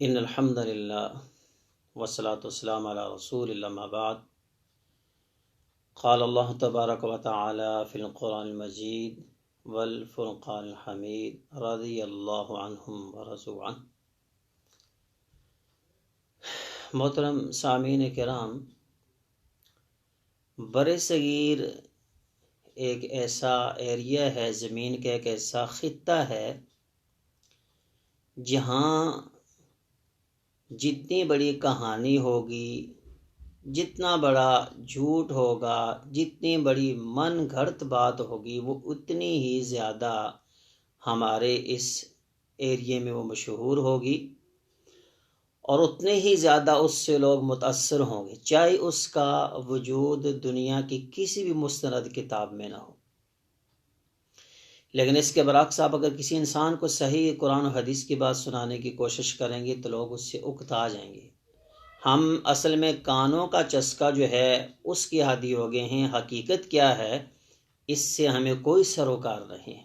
ان الحمد للہ والصلاة والسلام علی رسول اللہ اما بعد قال اللہ تبارک و تعالی فی القرآن المجید والفرقان الحمید رضی اللہ عنہم ورضوا عنہ۔ محترم سامعین کرام، بر صغیر ایک ایسا ایریا ہے، زمین کا ایک ایسا خطہ ہے جہاں جتنی بڑی کہانی ہوگی، جتنا بڑا جھوٹ ہوگا، جتنی بڑی من گھڑت بات ہوگی، وہ اتنی ہی زیادہ ہمارے اس ایریے میں وہ مشہور ہوگی اور اتنے ہی زیادہ اس سے لوگ متاثر ہوں گے، چاہے اس کا وجود دنیا کی کسی بھی مستند کتاب میں نہ ہو۔ لیکن اس کے برعکس آپ اگر کسی انسان کو صحیح قرآن و حدیث کی بات سنانے کی کوشش کریں گے تو لوگ اس سے اکتا جائیں گے۔ ہم اصل میں کانوں کا چسکا جو ہے اس کی عادی ہو گئے ہیں، حقیقت کیا ہے اس سے ہمیں کوئی سروکار نہیں۔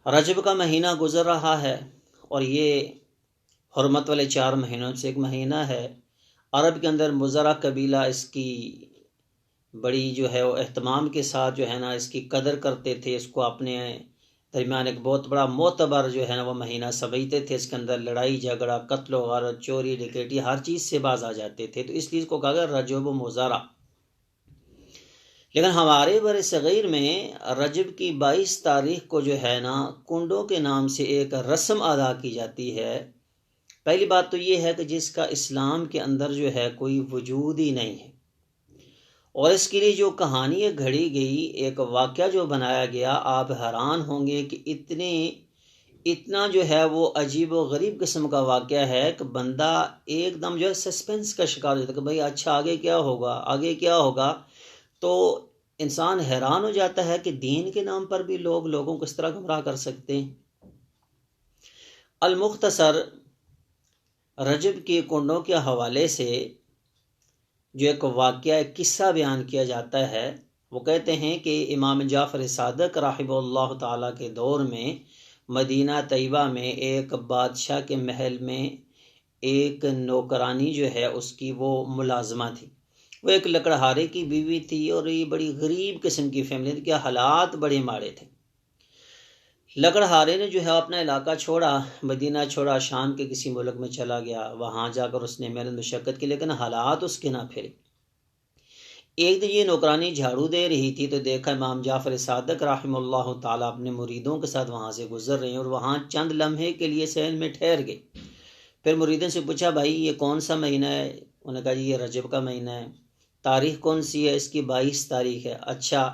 رجب کا مہینہ گزر رہا ہے اور یہ حرمت والے 4 مہینوں سے ایک مہینہ ہے۔ عرب کے اندر مزرع قبیلہ اس کی بڑی جو ہے وہ اہتمام کے ساتھ جو ہے نا اس کی قدر کرتے تھے، اس کو اپنے درمیان ایک بہت بڑا معتبر جو ہے نا وہ مہینہ سمجھتے تھے۔ اس کے اندر لڑائی جھگڑا، قتل و غارت، چوری ڈکیٹی ہر چیز سے باز آ جاتے تھے، تو اس لیے اس کو کہا گیا رجب و مزرع۔ لیکن ہمارے بر صغیر میں رجب کی 22 تاریخ کو جو ہے نا کنڈوں کے نام سے ایک رسم ادا کی جاتی ہے۔ پہلی بات تو یہ ہے کہ جس کا اسلام کے اندر جو ہے کوئی وجود ہی نہیں ہے، اور اس کے لیے جو کہانی گھڑی گئی، ایک واقعہ جو بنایا گیا، آپ حیران ہوں گے کہ اتنا جو ہے وہ عجیب و غریب قسم کا واقعہ ہے کہ بندہ ایک دم جو ہے سسپینس کا شکار ہو جاتا ہے کہ بھئی اچھا آگے کیا ہوگا، آگے کیا ہوگا۔ تو انسان حیران ہو جاتا ہے کہ دین کے نام پر بھی لوگوں کو اس طرح گمراہ کر سکتے ہیں۔ المختصر رجب کے کنڈوں کے حوالے سے جو ایک واقعہ، ایک قصہ بیان کیا جاتا ہے، وہ کہتے ہیں کہ امام جعفر صادق رحمہ اللہ تعالیٰ کے دور میں مدینہ طیبہ میں ایک بادشاہ کے محل میں ایک نوکرانی جو ہے اس کی وہ ملازمہ تھی۔ وہ ایک لکڑہارے کی بیوی تھی اور یہ بڑی غریب قسم کی فیملی تھی، کہ حالات بڑے ماڑے تھے۔ لکڑہارے نے جو ہے اپنا علاقہ چھوڑا، مدینہ چھوڑا، شام کے کسی ملک میں چلا گیا، وہاں جا کر اس نے محنت مشقت کی، لیکن حالات اس کے نہ پھرے۔ ایک دن یہ نوکرانی جھاڑو دے رہی تھی تو دیکھا امام جعفر صادق رحمہ اللہ تعالیٰ اپنے مریدوں کے ساتھ وہاں سے گزر رہے ہیں، اور وہاں چند لمحے کے لیے صحن میں ٹھہر گئے۔ پھر مریدوں سے پوچھا بھائی یہ کون سا مہینہ ہے؟ انہوں نے کہا جی یہ رجب کا مہینہ ہے۔ تاریخ کون سی ہے؟ اس کی 22 تاریخ ہے۔ اچھا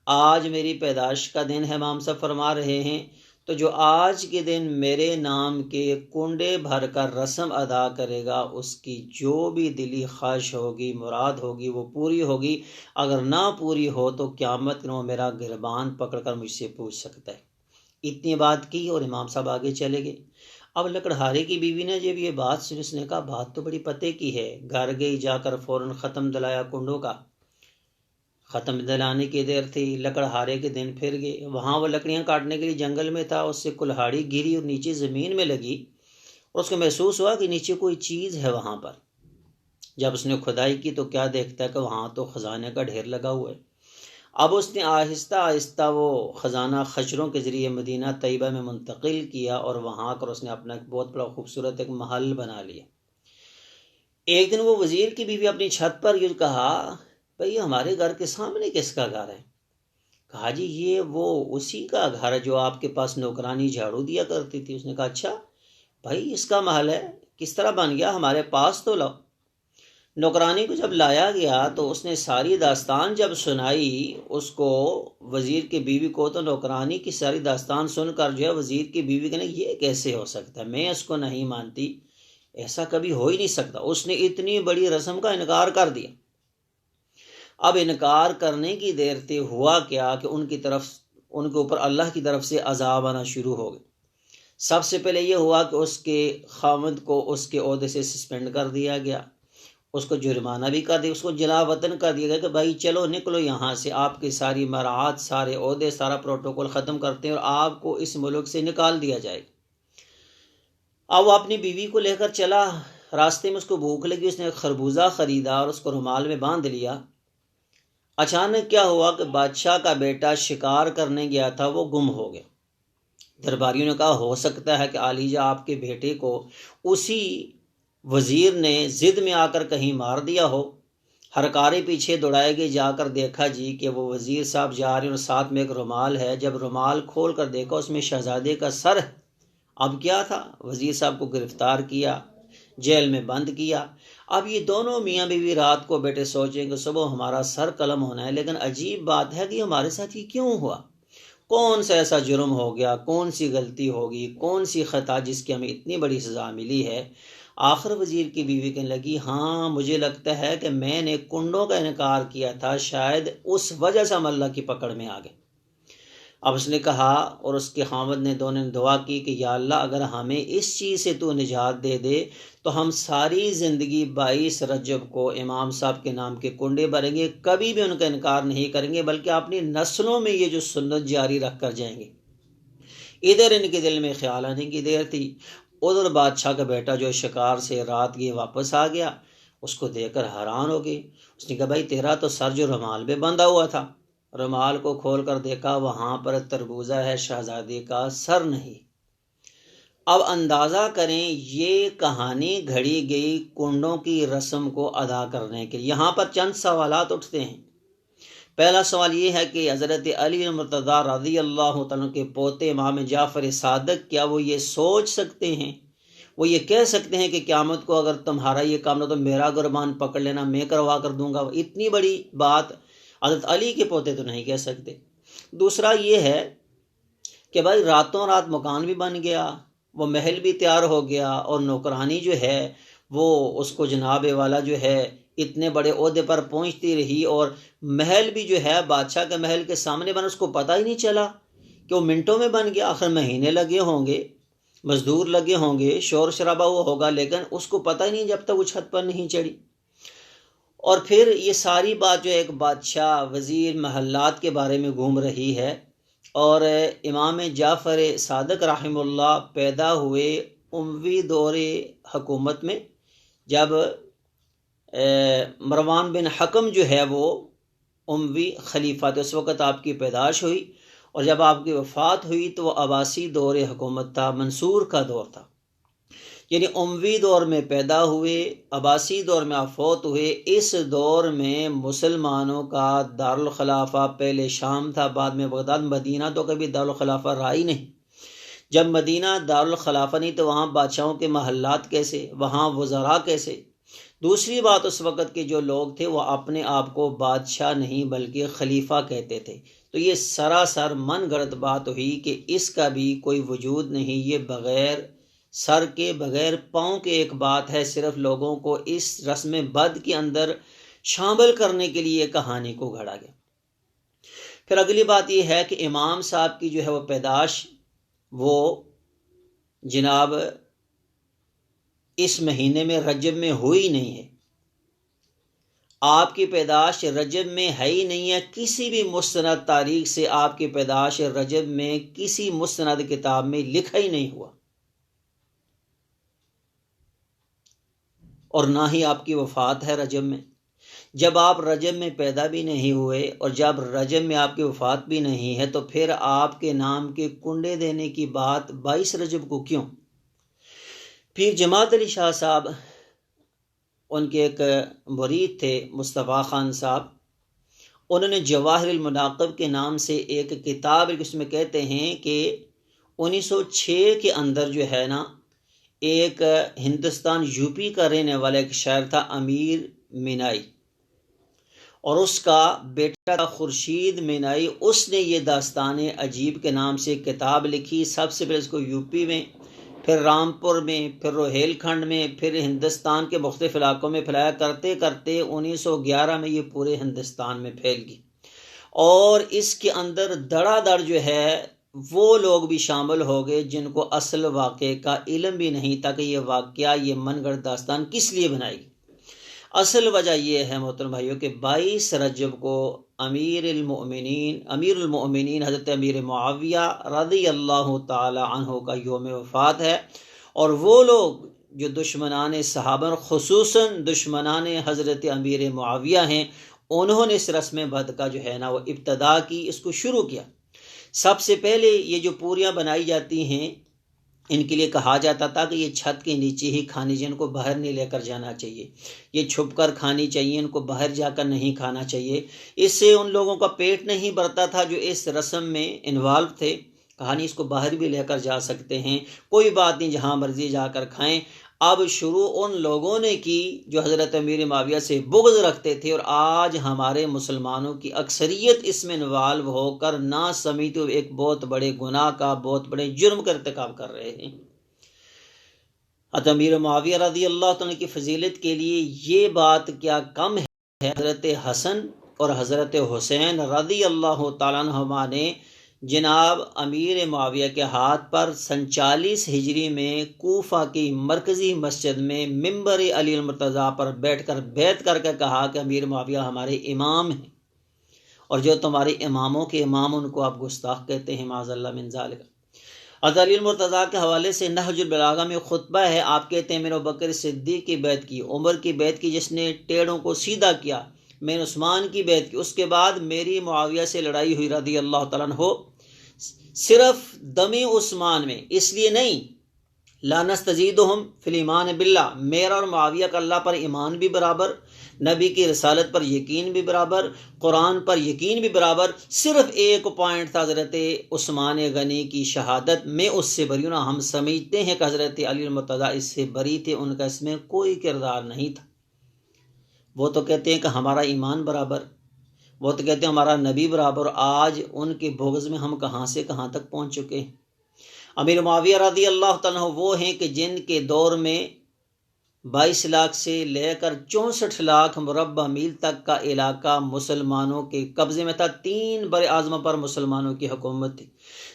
آج میری پیدائش کا دن ہے، امام صاحب فرما رہے ہیں، تو جو آج کے دن میرے نام کے کنڈے بھر کر رسم ادا کرے گا اس کی جو بھی دلی خواہش ہوگی، مراد ہوگی، وہ پوری ہوگی۔ اگر نہ پوری ہو تو قیامت میں وہ میرا گربان پکڑ کر مجھ سے پوچھ سکتا ہے۔ اتنی بات کی اور امام صاحب آگے چلے گئے۔ اب لکڑہارے کی بیوی نے جب یہ بات سنی، اس نے کہا بات تو بڑی پتے کی ہے۔ گھر گئی، جا کر فوراً ختم دلایا کنڈوں کا۔ ختم دلانے کی دیر تھی، لکڑہارے کے دن پھر گئے، وہاں وہ لکڑیاں کاٹنے کے لیے جنگل میں تھا، اس سے کلہاڑی گری اور نیچے زمین میں لگی، اور اس کو محسوس ہوا کہ نیچے کوئی چیز ہے وہاں پر۔ جب اس نے کھدائی کی تو کیا دیکھتا ہے کہ وہاں تو خزانے کا ڈھیر لگا ہوا ہے۔ اب اس نے آہستہ آہستہ وہ خزانہ خچروں کے ذریعے مدینہ طیبہ میں منتقل کیا، اور وہاں کر اس نے اپنا ایک بہت بڑا خوبصورت ایک محل بنا لیا۔ ایک دن وہ وزیر کی بیوی اپنی چھت پر یہ کہا بھئی ہمارے گھر کے سامنے کس کا گھر ہے؟ کہا جی یہ وہ اسی کا گھر ہے جو آپ کے پاس نوکرانی جھاڑو دیا کرتی تھی۔ اس نے کہا اچھا بھائی اس کا محل ہے، کس طرح بن گیا؟ ہمارے پاس تو لاؤ۔ نوکرانی کو جب لایا گیا تو اس نے ساری داستان جب سنائی اس کو، وزیر کی بیوی کو، تو نوکرانی کی ساری داستان سن کر جو ہے وزیر کی بیوی کہنے یہ کیسے ہو سکتا ہے، میں اس کو نہیں مانتی، ایسا کبھی ہو ہی نہیں سکتا۔ اس نے اتنی بڑی رسم کا انکار کر دیا۔ اب انکار کرنے کی دیر تھی، ہوا کیا کہ ان کے اوپر اللہ کی طرف سے عذاب آنا شروع ہو گئے۔ سب سے پہلے یہ ہوا کہ اس کے خاوند کو اس کے عہدے سے سسپینڈ کر دیا گیا، اس کو جرمانہ بھی کر دیا، اس کو جلا وطن کر دیا گیا کہ بھائی چلو نکلو یہاں سے، آپ کی ساری مراعات، سارے عہدے، سارا پروٹوکول ختم کرتے ہیں اور آپ کو اس ملک سے نکال دیا جائے گا۔ اب وہ اپنی بیوی کو لے کر چلا، راستے میں اس کو بھوک لگی، اس نے ایک خربوزہ خریدا اور اس کو رومال میں باندھ لیا۔ اچانک کیا ہوا کہ بادشاہ کا بیٹا شکار کرنے گیا تھا، وہ گم ہو گیا۔ درباریوں نے کہا ہو سکتا ہے کہ عالیجہ آپ کے بیٹے کو اسی وزیر نے ضد میں آ کر کہیں مار دیا ہو۔ ہر کارے پیچھے دوڑائے گئے، جا کر دیکھا جی کہ وہ وزیر صاحب جا رہے ہیں اور ساتھ میں ایک رومال ہے۔ جب رومال کھول کر دیکھا اس میں شہزادے کا سر ہے۔ اب کیا تھا، وزیر صاحب کو گرفتار کیا، جیل میں بند کیا۔ اب یہ دونوں میاں بیوی رات کو بیٹے سوچیں کہ صبح ہمارا سر قلم ہونا ہے، لیکن عجیب بات ہے کہ ہمارے ساتھ یہ کیوں ہوا؟ کون سا ایسا جرم ہو گیا، کون سی غلطی ہوگی، کون سی خطا جس کی ہمیں اتنی بڑی سزا ملی ہے؟ آخر وزیر کی بیوی کہنے لگی ہاں مجھے لگتا ہے کہ میں نے کنڈوں کا انکار کیا تھا، شاید اس وجہ سے ہم اللہ کی پکڑ میں آ گئے۔ اب اس نے کہا اور اس کے خاوند نے دونوں نے دعا کی کہ یا اللہ اگر ہمیں اس چیز سے تو نجات دے دے تو ہم ساری زندگی 22 رجب کو امام صاحب کے نام کے کنڈے بھریں گے، کبھی بھی ان کا انکار نہیں کریں گے، بلکہ اپنی نسلوں میں یہ جو سنت جاری رکھ کر جائیں گے۔ ادھر ان کے دل میں خیال آنے کی دیر تھی، ادھر بادشاہ کا بیٹا جو شکار سے رات گئے واپس آ گیا، اس کو دیکھ کر حیران ہو گئی۔ اس نے کہا بھائی تیرا تو سر جو رومال میں بندھا ہوا تھا، رومال کو کھول کر دیکھا وہاں پر تربوزہ ہے، شہزادے کا سر نہیں۔ اب اندازہ کریں یہ کہانی گھڑی گئی کنڈوں کی رسم کو ادا کرنے کے لیے۔ یہاں پر چند سوالات اٹھتے ہیں۔ پہلا سوال یہ ہے کہ حضرت علی مرتضی رضی اللہ تعالیٰ کے پوتے امام جعفر صادق کیا وہ یہ سوچ سکتے ہیں، وہ یہ کہہ سکتے ہیں کہ قیامت کو اگر تمہارا یہ کام نہ تو میرا قربان پکڑ لینا، میں کروا کر دوں گا؟ اتنی بڑی بات حضرت علی کے پوتے تو نہیں کہہ سکتے۔ دوسرا یہ ہے کہ بھائی راتوں رات مکان بھی بن گیا، وہ محل بھی تیار ہو گیا، اور نوکرانی جو ہے وہ اس کو جناب والا جو ہے اتنے بڑے عہدے پر پہنچتی رہی، اور محل بھی جو ہے بادشاہ کے محل کے سامنے بنا، اس کو پتہ ہی نہیں چلا کہ وہ منٹوں میں بن گیا۔ آخر مہینے لگے ہوں گے، مزدور لگے ہوں گے، شور شرابہ ہوا ہوگا، لیکن اس کو پتہ ہی نہیں جب تک وہ چھت پر نہیں چڑھی۔ اور پھر یہ ساری بات جو ایک بادشاہ وزیر محلات کے بارے میں گھوم رہی ہے، اور امام جعفر صادق رحمہ اللہ پیدا ہوئے اموی دور حکومت میں، جب مروان بن حکم جو ہے وہ اموی خلیفہ تھے، اس وقت آپ کی پیدائش ہوئی، اور جب آپ کی وفات ہوئی تو وہ عباسی دور حکومت تھا، منصور کا دور تھا۔ یعنی اموی دور میں پیدا ہوئے، عباسی دور میں آپ فوت ہوئے۔ اس دور میں مسلمانوں کا دارالخلافہ پہلے شام تھا، بعد میں بغداد، مدینہ تو کبھی دارالخلافہ رہا ہی نہیں۔ جب مدینہ دارالخلافہ نہیں تو وہاں بادشاہوں کے محلات کیسے، وہاں وزراء کیسے؟ دوسری بات اس وقت کے جو لوگ تھے وہ اپنے آپ کو بادشاہ نہیں بلکہ خلیفہ کہتے تھے، تو یہ سراسر من گھڑت بات ہوئی کہ اس کا بھی کوئی وجود نہیں، یہ بغیر سر کے بغیر پاؤں کے ایک بات ہے، صرف لوگوں کو اس رسم بد کے اندر شامل کرنے کے لیے کہانی کو گھڑا گیا۔ پھر اگلی بات یہ ہے کہ امام صاحب کی جو ہے وہ پیدائش وہ جناب اس مہینے میں رجب میں ہوئی نہیں ہے، آپ کی پیدائش رجب میں ہے ہی نہیں ہے، کسی بھی مستند تاریخ سے آپ کی پیدائش رجب میں کسی مستند کتاب میں لکھا ہی نہیں ہوا، اور نہ ہی آپ کی وفات ہے رجب میں۔ جب آپ رجب میں پیدا بھی نہیں ہوئے اور جب رجب میں آپ کی وفات بھی نہیں ہے تو پھر آپ کے نام کے کنڈے دینے کی بات 22 رجب کو کیوں؟ پھر جماعت علی شاہ صاحب، ان کے ایک مرید تھے مصطفیٰ خان صاحب، انہوں نے جواہر المناقب کے نام سے ایک کتاب، اس میں کہتے ہیں کہ 1906 کے اندر جو ہے نا ایک ہندوستان یوپی کا رہنے والا ایک شاعر تھا امیر مینائی، اور اس کا بیٹا تھا خورشید مینائی، اس نے یہ داستان عجیب کے نام سے کتاب لکھی۔ سب سے پہلے اس کو یوپی میں، پھر رامپور میں، پھر روہیل کھنڈ میں، پھر ہندوستان کے مختلف علاقوں میں پھیلایا، کرتے کرتے 1911 میں یہ پورے ہندوستان میں پھیل گئی، اور اس کے اندر دڑا دڑ جو ہے وہ لوگ بھی شامل ہو گئے جن کو اصل واقعے کا علم بھی نہیں تھا کہ یہ واقعہ، یہ من گھڑت داستان کس لیے بنائی گئی۔ اصل وجہ یہ ہے محترم بھائیوں کہ 22 رجب کو امیر المؤمنین حضرت امیر معاویہ رضی اللہ تعالی عنہ کا یوم وفات ہے، اور وہ لوگ جو دشمنان صحابہ خصوصاً دشمنان حضرت امیر معاویہ ہیں، انہوں نے اس رسم بد کا جو ہے نا وہ ابتدا کی، اس کو شروع کیا۔ سب سے پہلے یہ جو پوریاں بنائی جاتی ہیں ان کے لیے کہا جاتا تھا کہ یہ چھت کے نیچے ہی کھانی چاہیے، ان کو باہر نہیں لے کر جانا چاہیے، یہ چھپ کر کھانی چاہیے، ان کو باہر جا کر نہیں کھانا چاہیے۔ اس سے ان لوگوں کا پیٹ نہیں بھرتا تھا جو اس رسم میں انوالو تھے۔ کہانی اس کو باہر بھی لے کر جا سکتے ہیں، کوئی بات نہیں، جہاں مرضی جا کر کھائیں۔ اب شروع ان لوگوں نے کی جو حضرت امیر معاویہ سے بغض رکھتے تھے، اور آج ہمارے مسلمانوں کی اکثریت اس میں انوالو ہو کر نہ سمجھتے ہوئے ایک بہت بڑے گناہ کا، بہت بڑے جرم کا ارتکاب کر رہے ہیں۔ حضرت امیر معاویہ رضی اللہ تعالیٰ کی فضیلت کے لیے یہ بات کیا کم ہے، حضرت حسن اور حضرت حسین رضی اللہ تعالیٰ عنہما نے جناب امیر معاویہ کے ہاتھ پر 47 ہجری میں کوفہ کی مرکزی مسجد میں ممبر علی المرتضیٰ پر بیٹھ کر بیعت کر کے کہا کہ امیر معاویہ ہمارے امام ہیں، اور جو تمہارے اماموں کے امام ان کو آپ گستاخ کہتے ہیں، معاذ اللہ من ذالک۔ حضرت علی المرتضیٰ کے حوالے سے نہج البلاغہ میں خطبہ ہے، آپ کہتے ہیں میں نے ابوبکر صدیق کی بیعت کی، عمر کی بیعت کی جس نے ٹیڑوں کو سیدھا کیا، میں نے عثمان کی بیعت کی، اس کے بعد میری معاویہ سے لڑائی ہوئی رضی اللہ تعالیٰ عنہ، صرف دم عثمان میں، اس لیے نہیں، لا نستزیدہم فی الایمان باللہ، میرا اور معاویہ کا اللہ پر ایمان بھی برابر، نبی کی رسالت پر یقین بھی برابر، قرآن پر یقین بھی برابر، صرف ایک پوائنٹ تھا حضرت عثمان غنی کی شہادت، میں اس سے بری ہوں۔ ہم سمجھتے ہیں کہ حضرت علی المرتضیٰ اس سے بری تھے، ان کا اس میں کوئی کردار نہیں تھا۔ وہ تو کہتے ہیں کہ ہمارا ایمان برابر، وہ تو کہتے ہیں ہمارا نبی برابر، آج ان کے بغض میں ہم کہاں سے کہاں تک پہنچ چکے ہیں۔ امیر معاویہ رضی اللہ تعالیٰ عنہ وہ ہیں کہ جن کے دور میں 22 لاکھ سے لے کر 64 لاکھ مربع میل تک کا علاقہ مسلمانوں کے قبضے میں تھا، 3 بر اعظموں پر مسلمانوں کی حکومت تھی۔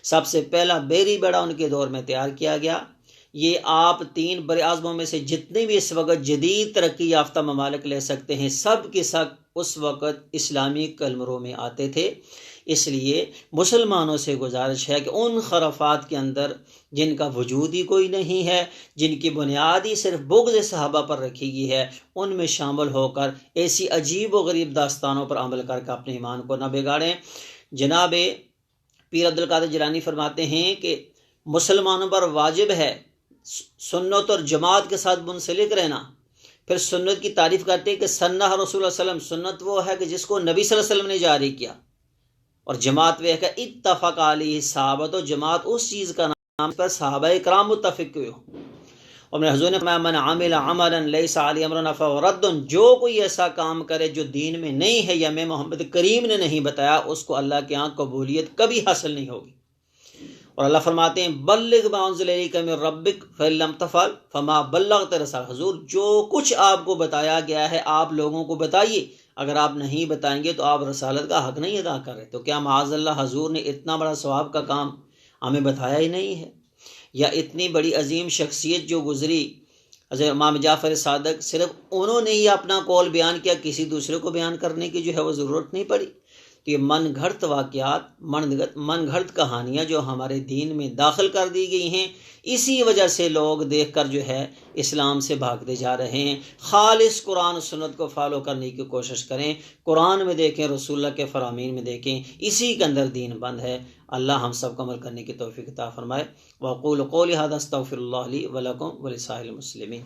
سب سے پہلا بیری بیڑا ان کے دور میں تیار کیا گیا۔ یہ آپ 3 بر اعظموں میں سے جتنے بھی اس وقت جدید ترقی یافتہ ممالک لے سکتے ہیں، سب کے سب اس وقت اسلامی قلمرو میں آتے تھے۔ اس لیے مسلمانوں سے گزارش ہے کہ ان خرافات کے اندر جن کا وجود ہی کوئی نہیں ہے، جن کی بنیاد ہی صرف بغض صحابہ پر رکھی گئی ہے، ان میں شامل ہو کر ایسی عجیب و غریب داستانوں پر عمل کر کے اپنے ایمان کو نہ بگاڑیں۔ جناب پیر عبدالقادر جیلانی فرماتے ہیں کہ مسلمانوں پر واجب ہے سنت اور جماعت کے ساتھ منسلک رہنا۔ پھر سنت کی تعریف کرتے ہیں کہ سنہ رسول اللہ صلی اللہ علیہ وسلم، سنت وہ ہے کہ جس کو نبی صلی اللہ علیہ وسلم نے جاری کیا، اور جماعت وہ ہے کہ اتفق علیہ صحابہ، تو جماعت اس چیز کا نام پر صحابہ کرام متفق ہوئے ہوں۔ اور میرے حضور نے فرمایا من عمل عملا لیس علیہ امرنا فہو رد، جو کوئی ایسا کام کرے جو دین میں نہیں ہے یا میں محمد کریم نے نہیں بتایا، اس کو اللہ کے ہاں قبولیت کبھی حاصل نہیں ہوگی۔ اور اللہ فرماتے ہیں بلغ ما انزل الیک من ربک فإن لم تفعل فما بلغت رسالتہ، حضور جو کچھ آپ کو بتایا گیا ہے آپ لوگوں کو بتائیے، اگر آپ نہیں بتائیں گے تو آپ رسالت کا حق نہیں ادا کر رہے۔ تو کیا معاذ اللہ حضور نے اتنا بڑا ثواب کا کام ہمیں بتایا ہی نہیں ہے؟ یا اتنی بڑی عظیم شخصیت جو گزری حضرت امام جعفر صادق، صرف انہوں نے ہی اپنا قول بیان کیا، کسی دوسرے کو بیان کرنے کی جو ہے وہ ضرورت نہیں پڑی۔ تو یہ من گھڑت واقعات، من گھڑت کہانیاں جو ہمارے دین میں داخل کر دی گئی ہیں، اسی وجہ سے لوگ دیکھ کر جو ہے اسلام سے بھاگتے جا رہے ہیں۔ خالص قرآن و سنت کو فالو کرنے کی کوشش کریں، قرآن میں دیکھیں، رسول اللہ کے فرامین میں دیکھیں، اسی کے اندر دین بند ہے۔ اللہ ہم سب کو عمل کرنے کی توفیق عطا فرمائے۔ وأقول قولی ھذا استغفر اللہ لی ولکم ولسائر المسلمین۔